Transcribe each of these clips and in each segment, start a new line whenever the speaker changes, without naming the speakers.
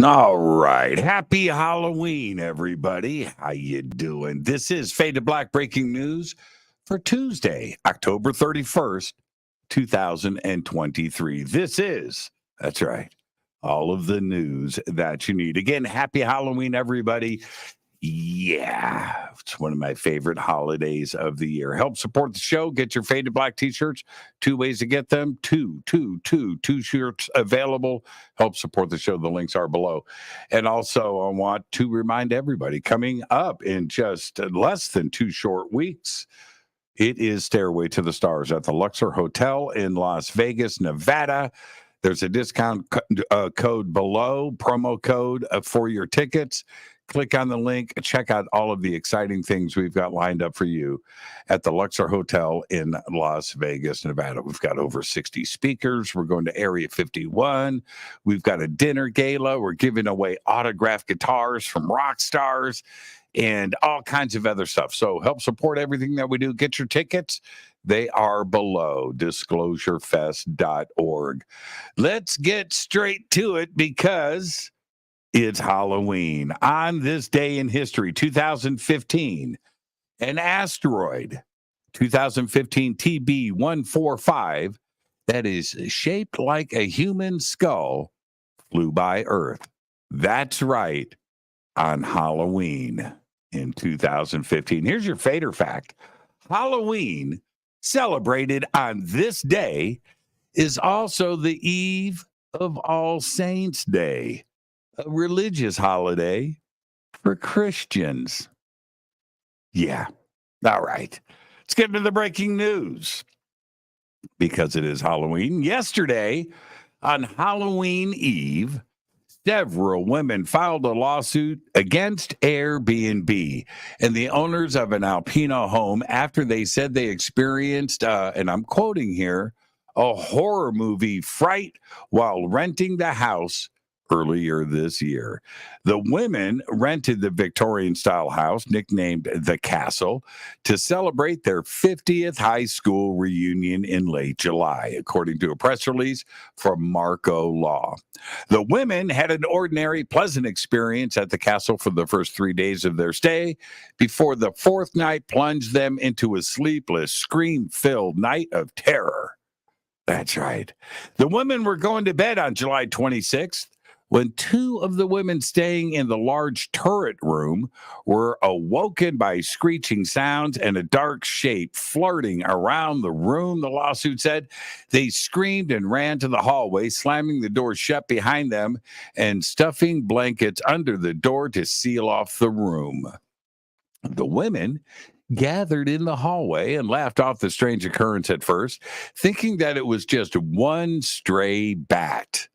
All right. Happy Halloween, everybody. How you doing? This is Fade to Black breaking news for Tuesday, October 31st, 2023. That's right, all of the news that you need. Again, happy Halloween, everybody. Yeah, it's one of my favorite holidays of the year. Help support the show. Get your Faded Black T-shirts. Two ways to get them. Two shirts available. Help support the show. The links are below. And also, I want to remind everybody, coming up in just less than 2 short weeks, it is Stairway to the Stars at the Luxor Hotel in Las Vegas, Nevada. There's a discount code below, promo code for your tickets. Click on the link, check out all of the exciting things we've got lined up for you at the Luxor Hotel in Las Vegas, Nevada. We've got over 60 speakers. We're going to Area 51. We've got a dinner gala. We're giving away autographed guitars from rock stars and all kinds of other stuff. So help support everything that we do. Get your tickets. They are below disclosurefest.org. Let's get straight to it because it's Halloween. On this day in history, 2015, an asteroid, 2015 TB 145, that is shaped like a human skull, flew by Earth. That's right, on Halloween in 2015. Here's your fader fact. Halloween, celebrated on this day, is also the eve of All Saints' Day, a religious holiday for Christians. Yeah. All right. Let's get into the breaking news because it is Halloween. Yesterday, on Halloween Eve, several women filed a lawsuit against Airbnb and the owners of an Alpino home after they said they experienced, and I'm quoting here, a horror movie fright while renting the house earlier this year. The women rented the Victorian-style house, nicknamed The Castle, to celebrate their 50th high school reunion in late July, according to a press release from Marco Law. The women had an ordinary, pleasant experience at the castle for the first 3 days of their stay before the fourth night plunged them into a sleepless, scream-filled night of terror. That's right. The women were going to bed on July 26th when two of the women staying in the large turret room were awoken by screeching sounds and a dark shape flirting around the room, the lawsuit said. They screamed and ran to the hallway, slamming the door shut behind them and stuffing blankets under the door to seal off the room. The women gathered in the hallway and laughed off the strange occurrence at first, thinking that it was just one stray bat.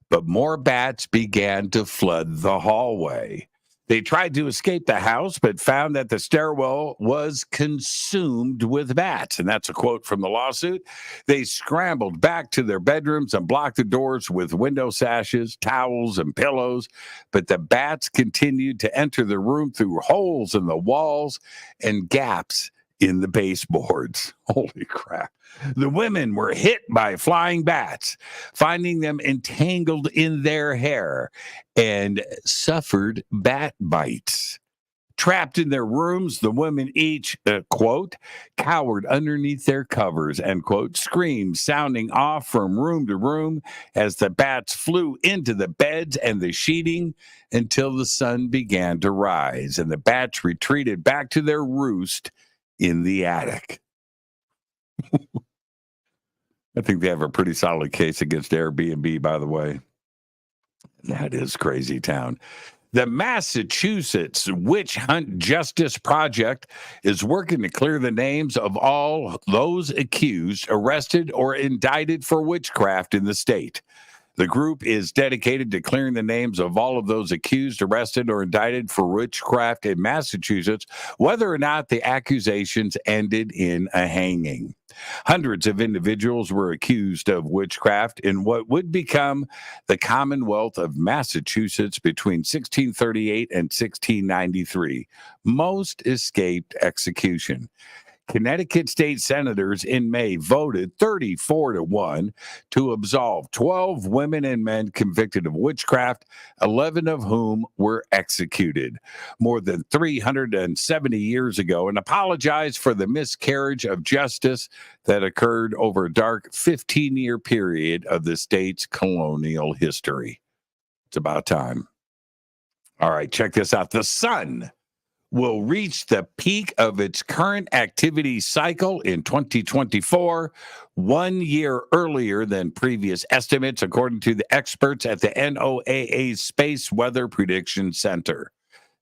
But more bats began to flood the hallway. They tried to escape the house, but found that the stairwell was consumed with bats. And that's a quote from the lawsuit. They scrambled back to their bedrooms and blocked the doors with window sashes, towels, and pillows. But the bats continued to enter the room through holes in the walls and gaps in the baseboards. Holy crap. The women were hit by flying bats, finding them entangled in their hair, and suffered bat bites. Trapped in their rooms, the women each, quote, cowered underneath their covers, end quote, screams sounding off from room to room as the bats flew into the beds and the sheeting until the sun began to rise, and the bats retreated back to their roost in the attic. I think they have a pretty solid case against Airbnb, by the way. That is crazy town. The Massachusetts Witch Hunt Justice Project is working to clear the names of all those accused, arrested, or indicted for witchcraft in the state. The group is dedicated to clearing the names of all of those accused, arrested, or indicted for witchcraft in Massachusetts, whether or not the accusations ended in a hanging. Hundreds of individuals were accused of witchcraft in what would become the Commonwealth of Massachusetts between 1638 and 1693. Most escaped execution. Connecticut state senators in May voted 34-1 to absolve 12 women and men convicted of witchcraft, 11 of whom were executed more than 370 years ago, and apologized for the miscarriage of justice that occurred over a dark 15-year period of the state's colonial history. It's about time. All right, check this out. The sun will reach the peak of its current activity cycle in 2024, 1 year earlier than previous estimates, according to the experts at the NOAA's Space Weather Prediction Center.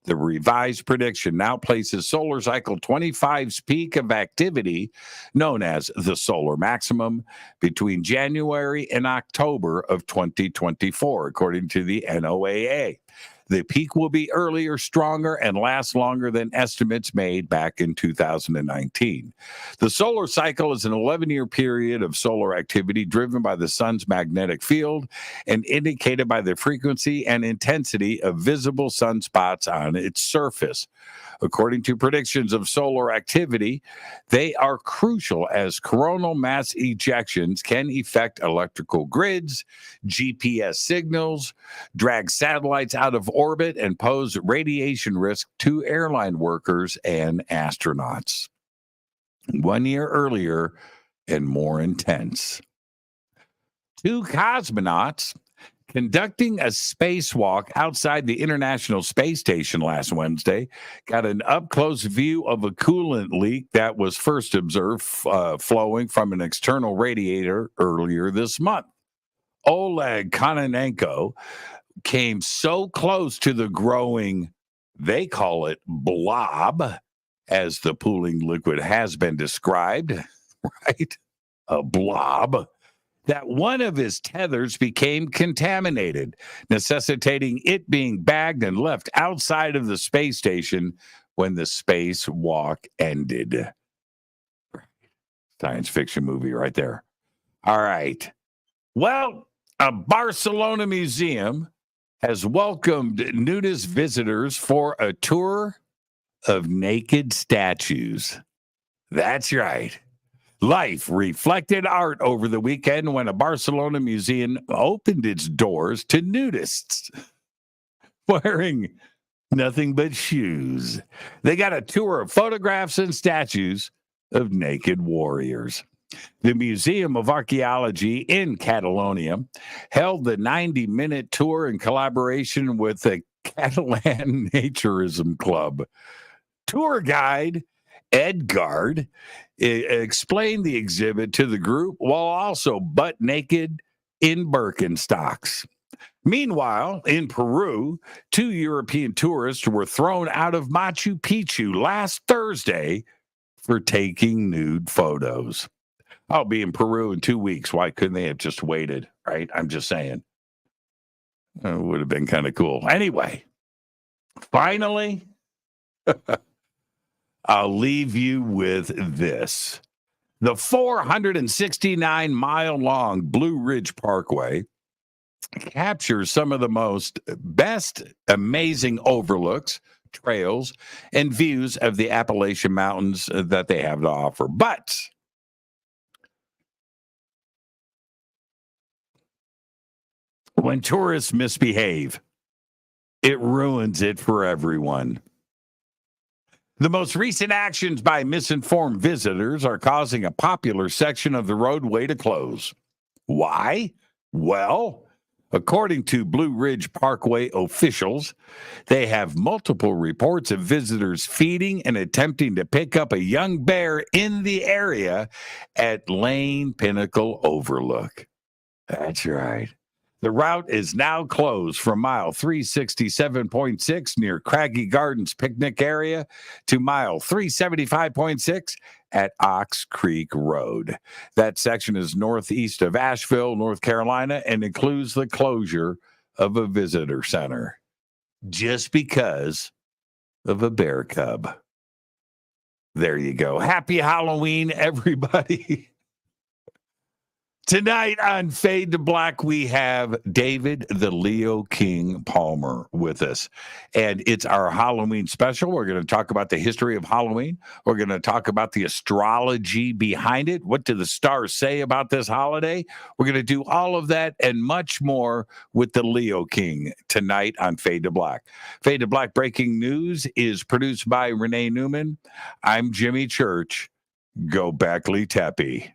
The revised prediction now places solar cycle 25's peak of activity, known as the solar maximum, between January and October of 2024, according to the NOAA. The peak will be earlier, stronger, and last longer than estimates made back in 2019. The solar cycle is an 11-year period of solar activity driven by the sun's magnetic field and indicated by the frequency and intensity of visible sunspots on its surface. According to predictions of solar activity, they are crucial as coronal mass ejections can affect electrical grids, GPS signals, drag satellites out of orbit, and pose radiation risk to airline workers and astronauts. 1 year earlier and more intense. 2 cosmonauts conducting a spacewalk outside the International Space Station last Wednesday got an up-close view of a coolant leak that was first observed flowing from an external radiator earlier this month. Oleg Kononenko came so close to the growing, they call it blob, as the pooling liquid has been described, right? A blob. That one of his tethers became contaminated, necessitating it being bagged and left outside of the space station when the spacewalk ended. Science fiction movie right there. All right. Well, a Barcelona museum has welcomed nudist visitors for a tour of naked statues. That's right. Life reflected art over the weekend when a Barcelona museum opened its doors to nudists wearing nothing but shoes. They got a tour of photographs and statues of naked warriors. The Museum of Archaeology in Catalonia held the 90-minute tour in collaboration with the Catalan Naturism Club. Tour guide Edgard explained the exhibit to the group while also butt naked in Birkenstocks. Meanwhile, in Peru, 2 European tourists were thrown out of Machu Picchu last Thursday for taking nude photos. I'll be in Peru in 2 weeks. Why couldn't they have just waited, right? I'm just saying. It would have been kind of cool. Anyway, finally, I'll leave you with this. The 469-mile-long Blue Ridge Parkway captures some of the best amazing overlooks, trails, and views of the Appalachian Mountains that they have to offer. But when tourists misbehave, it ruins it for everyone. The most recent actions by misinformed visitors are causing a popular section of the roadway to close. Why? Well, according to Blue Ridge Parkway officials, they have multiple reports of visitors feeding and attempting to pick up a young bear in the area at Lane Pinnacle Overlook. That's right. The route is now closed from mile 367.6 near Craggy Gardens picnic area to mile 375.6 at Ox Creek Road. That section is northeast of Asheville, North Carolina, and includes the closure of a visitor center just because of a bear cub. There you go. Happy Halloween, everybody. Tonight on Fade to Black, we have David the Leo King Palmer with us. And it's our Halloween special. We're going to talk about the history of Halloween. We're going to talk about the astrology behind it. What do the stars say about this holiday? We're going to do all of that and much more with the Leo King tonight on Fade to Black. Fade to Black breaking news is produced by Renee Newman. I'm Jimmy Church. Go Backley Tappy.